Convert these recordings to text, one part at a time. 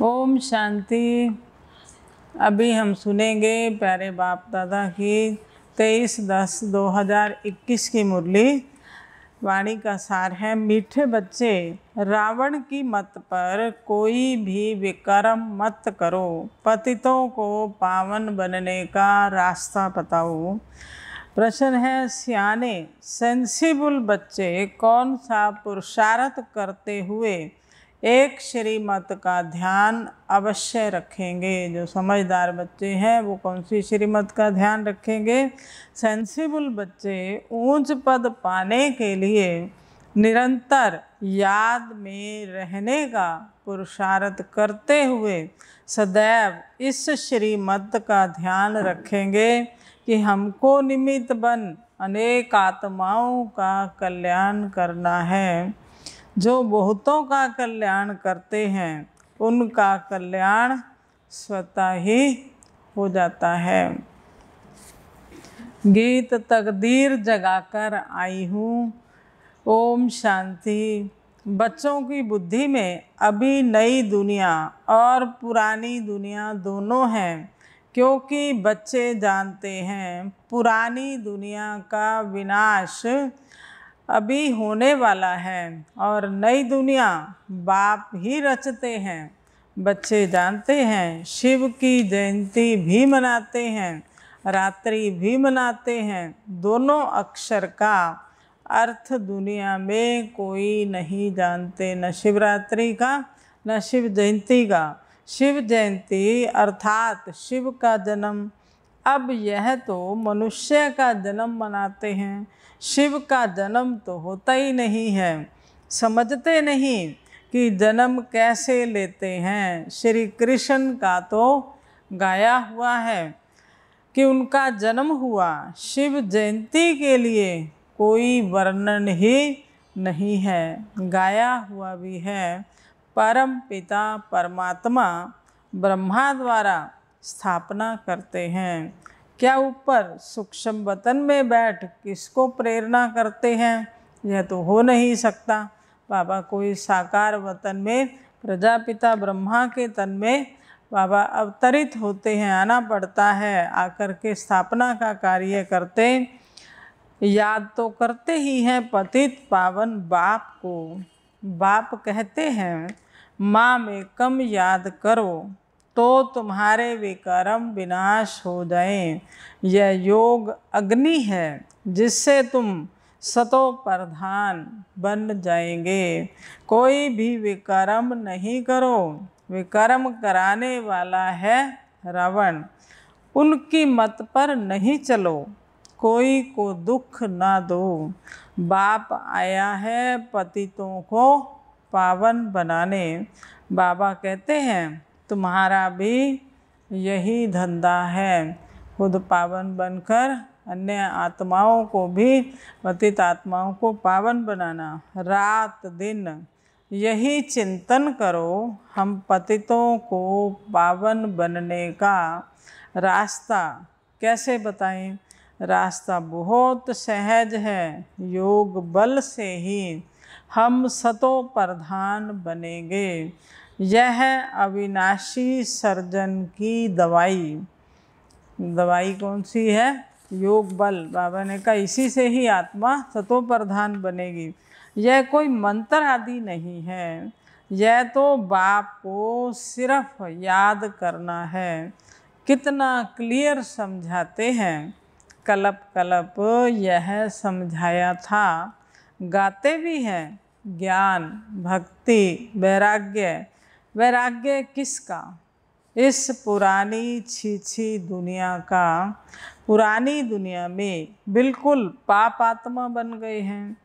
ओम शांति। अभी हम सुनेंगे प्यारे बाप दादा की 23/10/2021 की मुरली। वाणी का सार है, मीठे बच्चे, रावण की मत पर कोई भी विकर्म मत करो, पतितों को पावन बनने का रास्ता बताओ। प्रश्न है, सियाने सेंसिबल बच्चे कौन सा पुरुषार्थ करते हुए एक श्रीमत का ध्यान अवश्य रखेंगे। जो समझदार बच्चे हैं वो कौन सी श्रीमत का ध्यान रखेंगे? सेंसिबल बच्चे ऊंच पद पाने के लिए निरंतर याद में रहने का पुरुषार्थ करते हुए सदैव इस श्रीमत का ध्यान रखेंगे कि हमको निमित्त बन अनेक आत्माओं का कल्याण करना है। जो बहुतों का कल्याण करते हैं उनका कल्याण स्वतः ही हो जाता है। गीत तकदीर जगाकर आई हूँ। ओम शांति। बच्चों की बुद्धि में अभी नई दुनिया और पुरानी दुनिया दोनों हैं, क्योंकि बच्चे जानते हैं पुरानी दुनिया का विनाश अभी होने वाला है और नई दुनिया बाप ही रचते हैं। बच्चे जानते हैं शिव की जयंती भी मनाते हैं, रात्रि भी मनाते हैं। दोनों अक्षर का अर्थ दुनिया में कोई नहीं जानते, न शिवरात्रि का न शिव जयंती का। शिव जयंती अर्थात शिव का जन्म। अब यह तो मनुष्य का जन्म मनाते हैं, शिव का जन्म तो होता ही नहीं है। समझते नहीं कि जन्म कैसे लेते हैं। श्री कृष्ण का तो गाया हुआ है कि उनका जन्म हुआ। शिव जयंती के लिए कोई वर्णन ही नहीं है, गाया हुआ भी है। परम पिता परमात्मा ब्रह्मा द्वारा स्थापना करते हैं। क्या ऊपर सूक्ष्म वतन में बैठ किसको प्रेरणा करते हैं? यह तो हो नहीं सकता। बाबा कोई साकार वतन में प्रजापिता ब्रह्मा के तन में बाबा अवतरित होते हैं, आना पड़ता है। आकर के स्थापना का कार्य करते, याद तो करते ही हैं पतित पावन बाप को। बाप कहते हैं, माँ में कम याद करो तो तुम्हारे विकर्म विनाश हो जाएं। यह योग अग्नि है जिससे तुम सतो प्रधान बन जाएंगे। कोई भी विकर्म नहीं करो, विकर्म कराने वाला है रावण। उनकी मत पर नहीं चलो, कोई को दुख ना दो। बाप आया है पतितों को पावन बनाने। बाबा कहते हैं तुम्हारा भी यही धंधा है, खुद पावन बनकर अन्य आत्माओं को भी, पतित आत्माओं को पावन बनाना। रात दिन यही चिंतन करो, हम पतितों को पावन बनने का रास्ता कैसे बताएं? रास्ता बहुत सहज है। योग बल से ही हम सतो प्रधान बनेंगे। यह अविनाशी सर्जन की दवाई कौन सी है? योग बल। बाबा ने कहा इसी से ही आत्मा सतो प्रधान बनेगी। यह कोई मंत्र आदि नहीं है, यह तो बाप को सिर्फ याद करना है। कितना क्लियर समझाते हैं। कलप कलप यह समझाया था। गाते भी हैं ज्ञान भक्ति वैराग्य। वैराग्य किसका? इस पुरानी छीछी दुनिया का। पुरानी दुनिया में बिल्कुल पाप आत्मा बन गए हैं।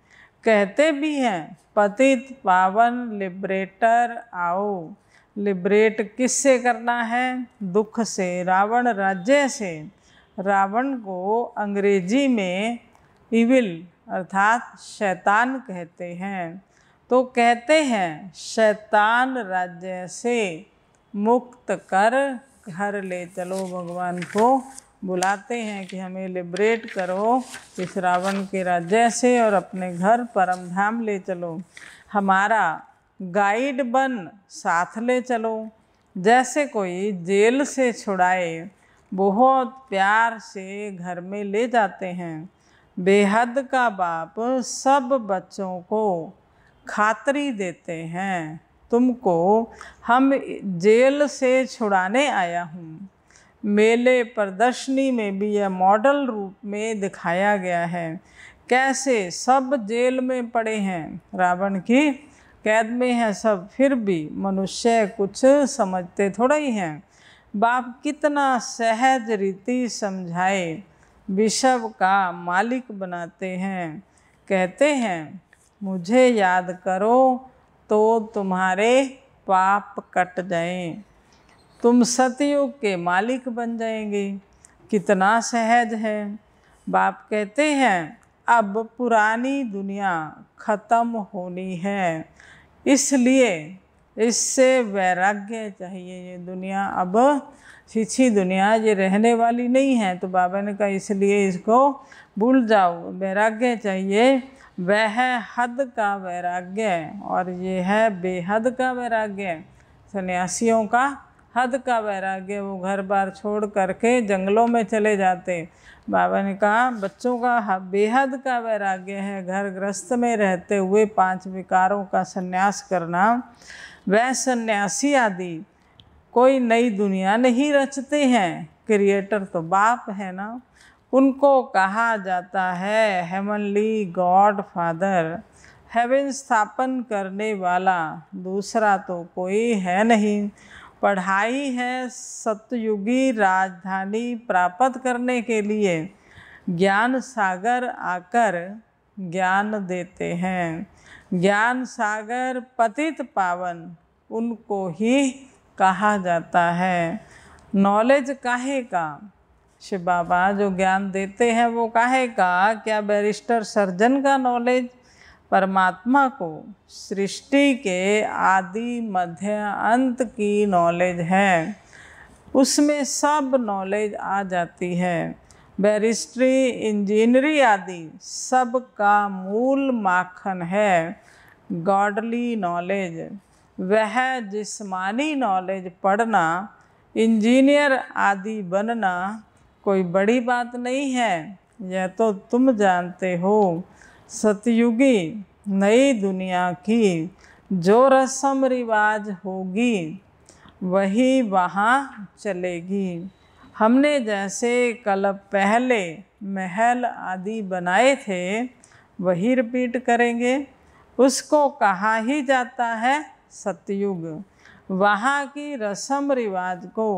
कहते भी हैं पतित पावन लिबरेटर आओ। लिबरेट किससे करना है? दुख से, रावण राज्य से। रावण को अंग्रेजी में इविल अर्थात शैतान कहते हैं। तो कहते हैं शैतान राज्य से मुक्त कर घर ले चलो। भगवान को बुलाते हैं कि हमें लिबरेट करो इस रावण के राज्य से और अपने घर परम धाम ले चलो। हमारा गाइड बन साथ ले चलो। जैसे कोई जेल से छुड़ाए बहुत प्यार से घर में ले जाते हैं। बेहद का बाप सब बच्चों को खातरी देते हैं, तुमको हम जेल से छुड़ाने आया हूँ। मेले प्रदर्शनी में भी यह मॉडल रूप में दिखाया गया है, कैसे सब जेल में पड़े हैं, रावण की कैद में हैं सब, फिर भी मनुष्य कुछ समझते थोड़ा ही हैं। बाप कितना सहज रीति समझाए, विश्व का मालिक बनाते हैं। कहते हैं मुझे याद करो तो तुम्हारे पाप कट जाएं, तुम सतयुग के मालिक बन जाएंगे। कितना सहज है। बाप कहते हैं अब पुरानी दुनिया ख़त्म होनी है, इसलिए इससे वैराग्य चाहिए। ये दुनिया अब छिछी दुनिया, ये रहने वाली नहीं है। तो बाबा ने कहा इसलिए इसको भूल जाओ, वैराग्य चाहिए। वह हद का वैराग्य और ये है बेहद का वैराग्य। सन्यासियों का हद का वैराग्य, वो घर बार छोड़ करके जंगलों में चले जाते। बाबा ने कहा बच्चों का बेहद का वैराग्य है घर गृहस्थ में रहते हुए 5 विकारों का संन्यास करना। वह सन्यासी आदि कोई नई दुनिया नहीं रचते हैं, क्रिएटर तो बाप है ना। उनको कहा जाता है हेवनली गॉड फादर, हेवन स्थापन करने वाला दूसरा तो कोई है नहीं। पढ़ाई है सतयुगी राजधानी प्राप्त करने के लिए, ज्ञान सागर आकर ज्ञान देते हैं। ज्ञान सागर पतित पावन उनको ही कहा जाता है। नॉलेज काहे का, शिव बाबा जो ज्ञान देते हैं वो काहे का? क्या बैरिस्टर सर्जन का नॉलेज? परमात्मा को सृष्टि के आदि मध्य अंत की नॉलेज है, उसमें सब नॉलेज आ जाती है। बैरिस्ट्री इंजीनियरी आदि सब का मूल माखन है गॉडली नॉलेज। वह जिस्मानी नॉलेज पढ़ना, इंजीनियर आदि बनना कोई बड़ी बात नहीं है, यह तो तुम जानते हो। सतयुगी नई दुनिया की जो रस्म रिवाज होगी वही वहाँ चलेगी। हमने जैसे कल पहले महल आदि बनाए थे वही रिपीट करेंगे। उसको कहा ही जाता है सतयुग। वहाँ की रस्म रिवाज को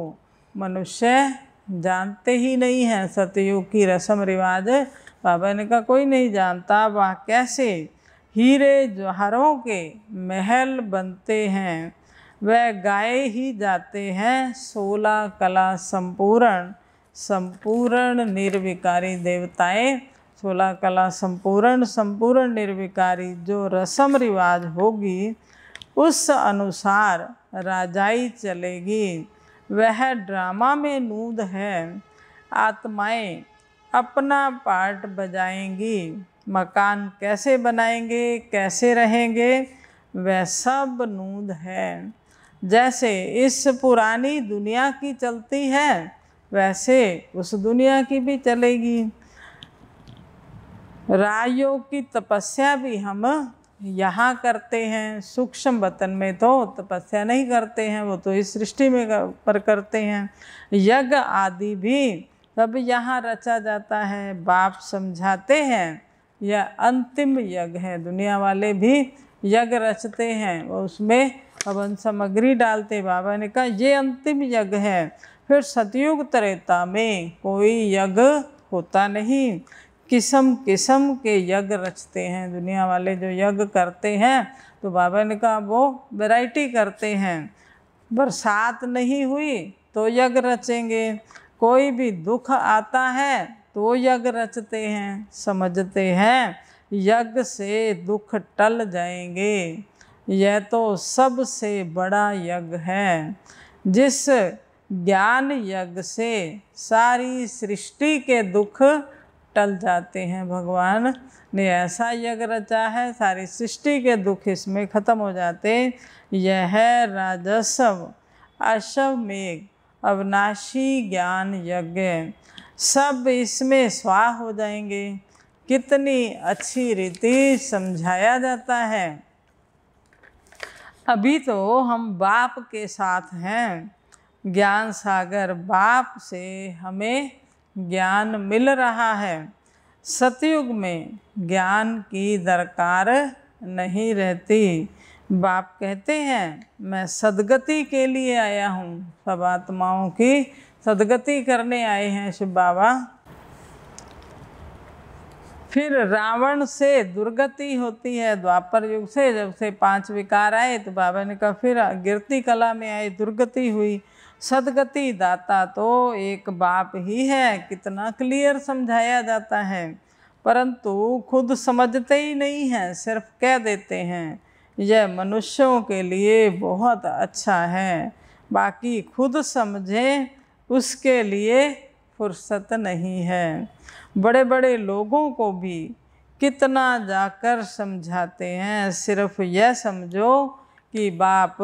मनुष्य जानते ही नहीं हैं। सतयुग की रस्म रिवाज बाबा ने कहा कोई नहीं जानता। वह कैसे हीरे जवाहरों के महल बनते हैं, वह गाए ही जाते हैं 16 कला संपूर्ण संपूर्ण निर्विकारी देवताएं। 16 कला संपूर्ण संपूर्ण निर्विकारी जो रस्म रिवाज होगी उस अनुसार राजाई चलेगी। वह ड्रामा में नूद है। आत्माएं अपना पार्ट बजाएंगी। मकान कैसे बनाएंगे, कैसे रहेंगे, वह सब नूद है। जैसे इस पुरानी दुनिया की चलती है वैसे उस दुनिया की भी चलेगी। राजयोग की तपस्या भी हम यहाँ करते हैं, सूक्ष्म वतन में तो तपस्या नहीं करते हैं, वो तो इस सृष्टि में पर करते हैं। यज्ञ आदि भी सब यहाँ रचा जाता है। बाप समझाते हैं यह अंतिम यज्ञ है। दुनिया वाले भी यज्ञ रचते हैं, उसमें हवन सामग्री डालते। बाबा ने कहा ये अंतिम यज्ञ है। फिर सतयुग त्रेता में कोई यज्ञ होता नहीं। किस्म किस्म के यज्ञ रचते हैं दुनिया वाले। जो यज्ञ करते हैं तो बाबा ने कहा वो वैरायटी करते हैं। बरसात नहीं हुई तो यज्ञ रचेंगे, कोई भी दुख आता है तो यज्ञ रचते हैं। समझते हैं यज्ञ से दुख टल जाएंगे। यह तो सबसे बड़ा यज्ञ है। जिस ज्ञान यज्ञ से सारी सृष्टि के दुख टल जाते हैं। भगवान ने ऐसा यज्ञ रचा है, सारी सृष्टि के दुख इसमें ख़त्म हो जाते। यह है राजस्व। अश्वमेघ, अविनाशी ज्ञान यज्ञ, सब इसमें स्वाहा हो जाएंगे। कितनी अच्छी रीति समझाया जाता है। अभी तो हम बाप के साथ हैं, ज्ञान सागर बाप से हमें ज्ञान मिल रहा है। सतयुग में ज्ञान की दरकार नहीं रहती। बाप कहते हैं मैं सद्गति के लिए आया हूँ, सब आत्माओं की सद्गति करने आए हैं शिव बाबा। फिर रावण से दुर्गति होती है द्वापर युग से, जब से 5 विकार आए तो बाबा ने कहा फिर गिरती कला में आए, दुर्गति हुई। सदगति दाता तो एक बाप ही है, कितना क्लियर समझाया जाता है, परंतु खुद समझते ही नहीं हैं, सिर्फ कह देते हैं यह मनुष्यों के लिए बहुत अच्छा है, बाकी खुद समझें उसके लिए फुर्सत नहीं है। बड़े बड़े लोगों को भी कितना जाकर समझाते हैं, सिर्फ यह समझो कि बाप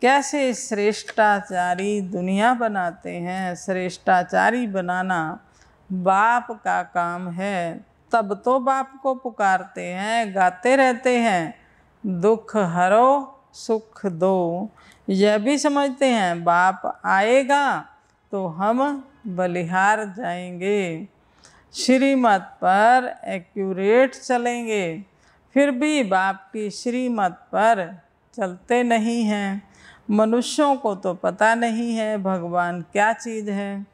कैसे श्रेष्ठाचारी दुनिया बनाते हैं। श्रेष्ठाचारी बनाना बाप का काम है, तब तो बाप को पुकारते हैं, गाते रहते हैं दुख हरो सुख दो। यह भी समझते हैं बाप आएगा तो हम बलिहार जाएंगे, श्रीमत पर एक्यूरेट चलेंगे, फिर भी बाप की श्रीमत पर चलते नहीं हैं। मनुष्यों को तो पता नहीं है भगवान क्या चीज़ है,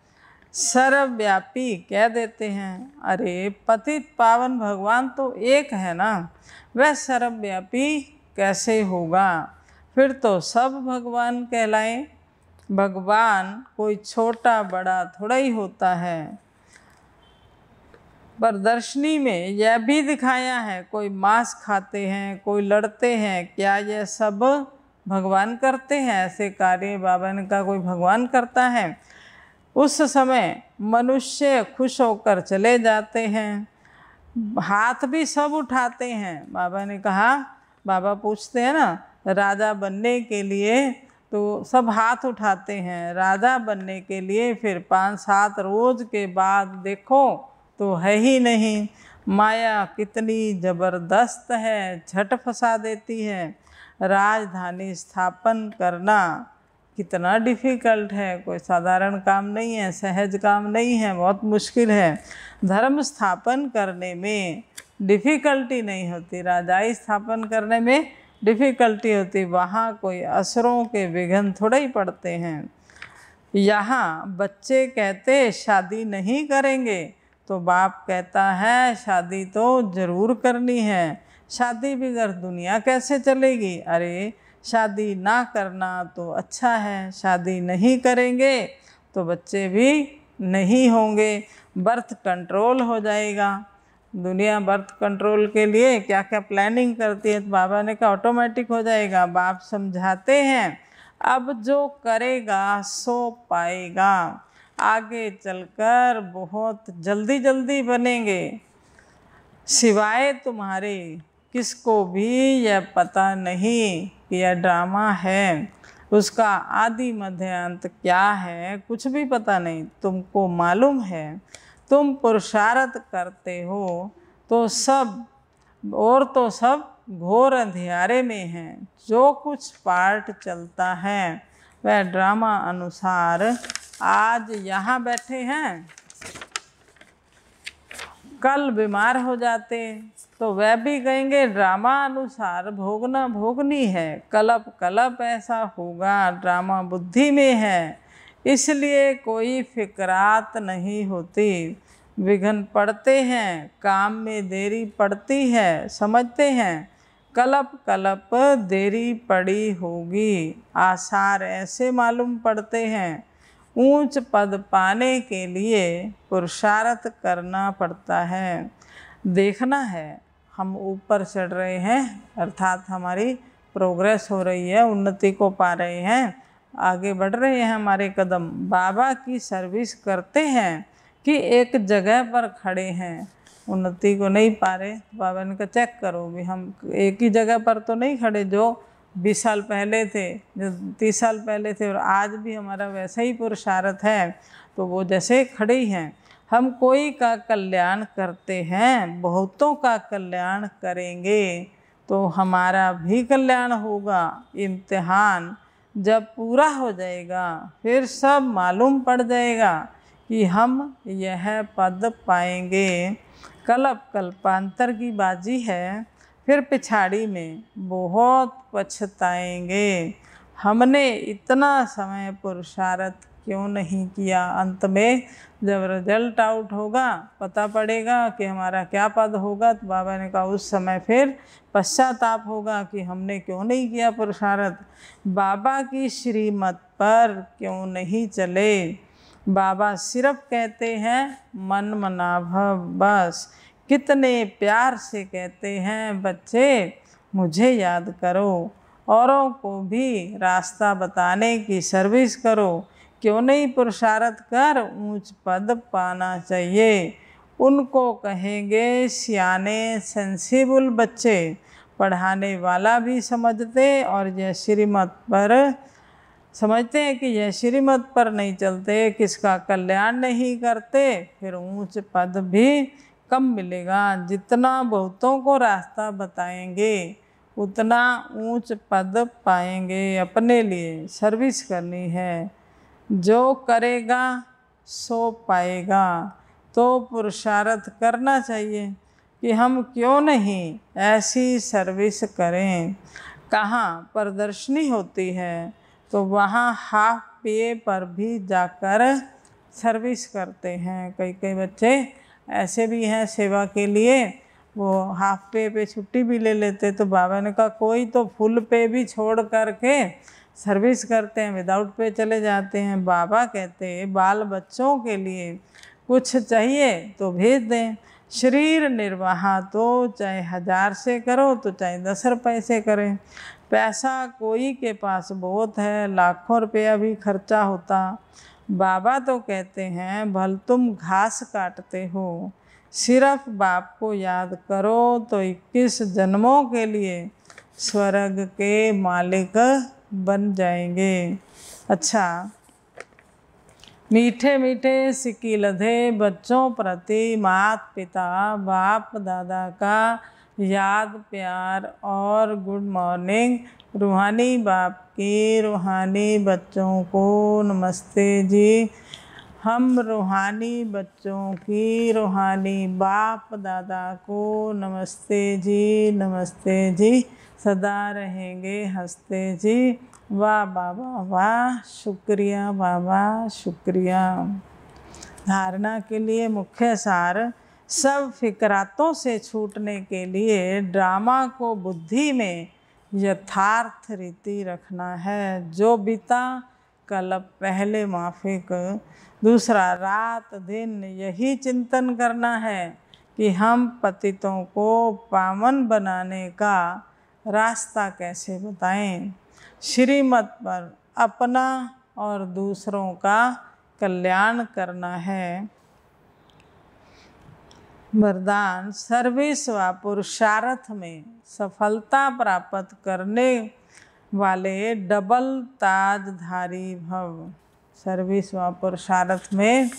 सर्वव्यापी कह देते हैं। अरे पतित पावन भगवान तो एक है ना, वह सर्वव्यापी कैसे होगा? फिर तो सब भगवान कहलाएं। भगवान कोई छोटा बड़ा थोड़ा ही होता है। प्रदर्शनी में यह भी दिखाया है, कोई मांस खाते हैं, कोई लड़ते हैं, क्या यह सब भगवान करते हैं? ऐसे कार्य बाबा ने कहा कोई भगवान करता है? उस समय मनुष्य खुश होकर चले जाते हैं, हाथ भी सब उठाते हैं। बाबा ने कहा, बाबा पूछते हैं ना राजा बनने के लिए, तो सब हाथ उठाते हैं राजा बनने के लिए, फिर 5-7 रोज के बाद देखो तो है ही नहीं। माया कितनी ज़बरदस्त है, झट फंसा देती है। राजधानी स्थापन करना कितना डिफ़िकल्ट है, कोई साधारण काम नहीं है, सहज काम नहीं है, बहुत मुश्किल है। धर्म स्थापन करने में डिफ़िकल्टी नहीं होती, राजाई स्थापन करने में डिफ़िकल्टी होती, वहाँ कोई असुरों के विघ्न थोड़ा ही पड़ते हैं। यहाँ बच्चे कहते शादी नहीं करेंगे, तो बाप कहता है शादी तो ज़रूर करनी है, शादी बगैर दुनिया कैसे चलेगी? अरे शादी ना करना तो अच्छा है, शादी नहीं करेंगे तो बच्चे भी नहीं होंगे, बर्थ कंट्रोल हो जाएगा। दुनिया बर्थ कंट्रोल के लिए क्या क्या प्लानिंग करती है, तो बाबा ने कहा ऑटोमेटिक हो जाएगा। बाप समझाते हैं अब जो करेगा सो पाएगा, आगे चलकर बहुत जल्दी जल्दी बनेंगे। सिवाय तुम्हारे किसको भी यह पता नहीं कि यह ड्रामा है, उसका आदि मध्य अंत क्या है कुछ भी पता नहीं। तुमको मालूम है, तुम पुरुषार्थ करते हो तो सब, और तो सब घोर अंधियारे में हैं। जो कुछ पार्ट चलता है वह ड्रामा अनुसार आज यहाँ बैठे हैं, कल बीमार हो जाते तो वह भी कहेंगे ड्रामा अनुसार भोगना भोगनी है, कलप कलप ऐसा होगा, ड्रामा बुद्धि में है, इसलिए कोई फिक्रात नहीं होती। विघ्न पड़ते हैं, काम में देरी पड़ती है, समझते हैं कलप कलप देरी पड़ी होगी, आसार ऐसे मालूम पड़ते हैं। ऊंच पद पाने के लिए पुरुषार्थ करना पड़ता है। देखना है हम ऊपर चढ़ रहे हैं, अर्थात हमारी प्रोग्रेस हो रही है, उन्नति को पा रहे हैं, आगे बढ़ रहे हैं हमारे कदम। बाबा की सर्विस करते हैं कि एक जगह पर खड़े हैं, उन्नति को नहीं पा रहे। बाबा ने कहा चेक करो भी हम एक ही जगह पर तो नहीं खड़े, जो 20 साल पहले थे, जो 30 साल पहले थे, और आज भी हमारा वैसा ही पुरुषार्थ है। तो वो जैसे खड़े ही हैं। हम कोई का कल्याण करते हैं, बहुतों का कल्याण करेंगे तो हमारा भी कल्याण होगा। इम्तिहान जब पूरा हो जाएगा फिर सब मालूम पड़ जाएगा कि हम यह पद पाएंगे। कल्प कल्पांतर की बाजी है, फिर पिछाड़ी में बहुत पछताएंगे। हमने इतना समय पुरुषार्थ क्यों नहीं किया। अंत में जब रिजल्ट आउट होगा, पता पड़ेगा कि हमारा क्या पद होगा, तो बाबा ने कहा उस समय फिर पश्चाताप होगा कि हमने क्यों नहीं किया पुरुषार्थ। बाबा की श्रीमत पर क्यों नहीं चले। बाबा सिर्फ कहते हैं मन मना भव, बस। कितने प्यार से कहते हैं, बच्चे मुझे याद करो, औरों को भी रास्ता बताने की सर्विस करो। क्यों नहीं पुरुषार्थ कर ऊंच पद पाना चाहिए। उनको कहेंगे सियाने सेंसिबल बच्चे, पढ़ाने वाला भी समझते और यह श्रीमत पर समझते हैं कि यह श्रीमत पर नहीं चलते, किसका कल्याण नहीं करते, फिर ऊंच पद भी कम मिलेगा। जितना बहुतों को रास्ता बताएंगे उतना ऊंच पद पाएंगे। अपने लिए सर्विस करनी है, जो करेगा सो पाएगा। तो पुरुषार्थ करना चाहिए कि हम क्यों नहीं ऐसी सर्विस करें। कहाँ प्रदर्शनी होती है तो वहाँ हाफ पे पर भी जाकर सर्विस करते हैं। कई कई बच्चे ऐसे भी हैं सेवा के लिए, वो हाफ पे छुट्टी भी ले लेते। तो बाबा ने कहा कोई तो फुल पे भी छोड़ करके सर्विस करते हैं, विदाउट पे चले जाते हैं। बाबा कहते हैं बाल बच्चों के लिए कुछ चाहिए तो भेज दें। शरीर निर्वाह तो चाहे 1000 से करो तो चाहे 10 रुपये से करें। पैसा कोई के पास बहुत है, लाखों रुपया भी खर्चा होता। बाबा तो कहते हैं भल तुम घास काटते हो, सिर्फ बाप को याद करो तो 21 जन्मों के लिए स्वर्ग के मालिक बन जाएंगे। अच्छा, मीठे मीठे सिक्की लधे बच्चों प्रति माता पिता बाप दादा का याद प्यार और गुड मॉर्निंग। रूहानी बाप की रूहानी बच्चों को नमस्ते जी। हम रूहानी बच्चों की रूहानी बाप दादा को नमस्ते जी, नमस्ते जी। सदा रहेंगे हंसते जी। वाह बाबा वाह, शुक्रिया बाबा शुक्रिया। धारणा के लिए मुख्य सार, सब फिक्रातों से छूटने के लिए ड्रामा को बुद्धि में यथार्थ रीति रखना है। जो बीता कल पहले माफिक, दूसरा रात दिन यही चिंतन करना है कि हम पतितों को पावन बनाने का रास्ता कैसे बताएं। श्रीमत पर अपना और दूसरों का कल्याण करना है। वरदान, सर्विस व पुरुषार्थ में सफलता प्राप्त करने वाले डबल ताजधारी भव। सर्विस व पुरुषार्थ में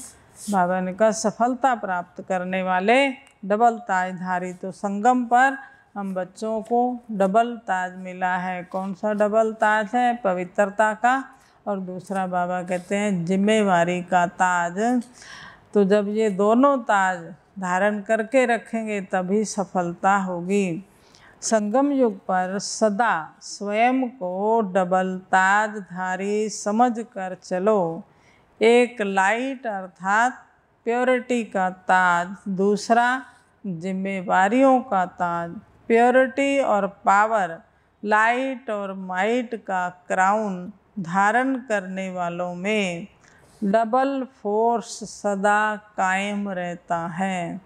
बाबा ने कहा सफलता प्राप्त करने वाले डबल ताजधारी। तो संगम पर हम बच्चों को डबल ताज मिला है। कौन सा डबल ताज है? पवित्रता का, और दूसरा बाबा कहते हैं जिम्मेवारी का ताज। तो जब ये दोनों ताज धारण करके रखेंगे तभी सफलता होगी। संगम युग पर सदा स्वयं को डबल ताजधारी समझकर चलो। एक लाइट अर्थात प्योरिटी का ताज, दूसरा जिम्मेवारियों का ताज। प्योरिटी और पावर, लाइट और माइट का क्राउन धारण करने वालों में डबल फोर्स सदा कायम रहता है।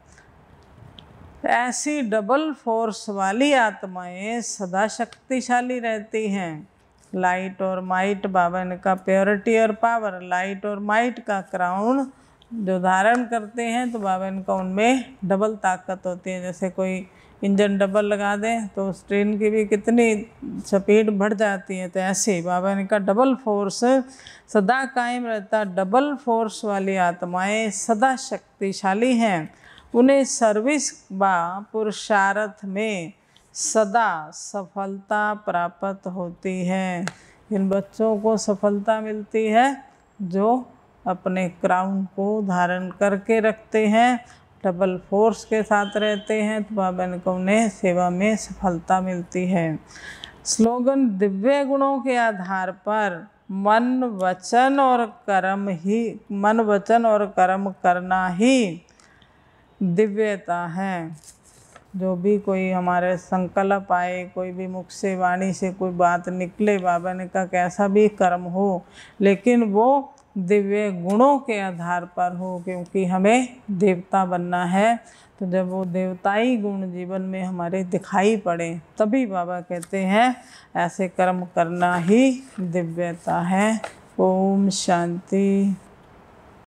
ऐसी डबल फोर्स वाली आत्माएं सदा शक्तिशाली रहती हैं। लाइट और माइट, बाबा ने कहा प्योरिटी और पावर, लाइट और माइट का क्राउन जो धारण करते हैं तो बाबा ने कहा उनमें डबल ताकत होती है। जैसे कोई इंजन डबल लगा दें तो उस ट्रेन की भी कितनी स्पीड बढ़ जाती है। तो ऐसे ही बाबा ने कहा डबल फोर्स सदा कायम रहता। डबल फोर्स वाली आत्माएं सदा शक्तिशाली हैं, उन्हें सर्विस व पुरुषार्थ में सदा सफलता प्राप्त होती है। इन बच्चों को सफलता मिलती है जो अपने क्राउन को धारण करके रखते हैं, डबल फोर्स के साथ रहते हैं, तो बाबा ने कहा उन्हें सेवा में सफलता मिलती है। स्लोगन दिव्य गुणों के आधार पर मन वचन और कर्म करना ही दिव्यता है। जो भी कोई हमारे संकल्प आए, कोई भी मुख से वाणी से कोई बात निकले, बाबा ने कहा कैसा भी कर्म हो लेकिन वो दिव्य गुणों के आधार पर हो, क्योंकि हमें देवता बनना है। तो जब वो देवताई गुण जीवन में हमारे दिखाई पड़े तभी बाबा कहते हैं ऐसे कर्म करना ही दिव्यता है। ओम शांति।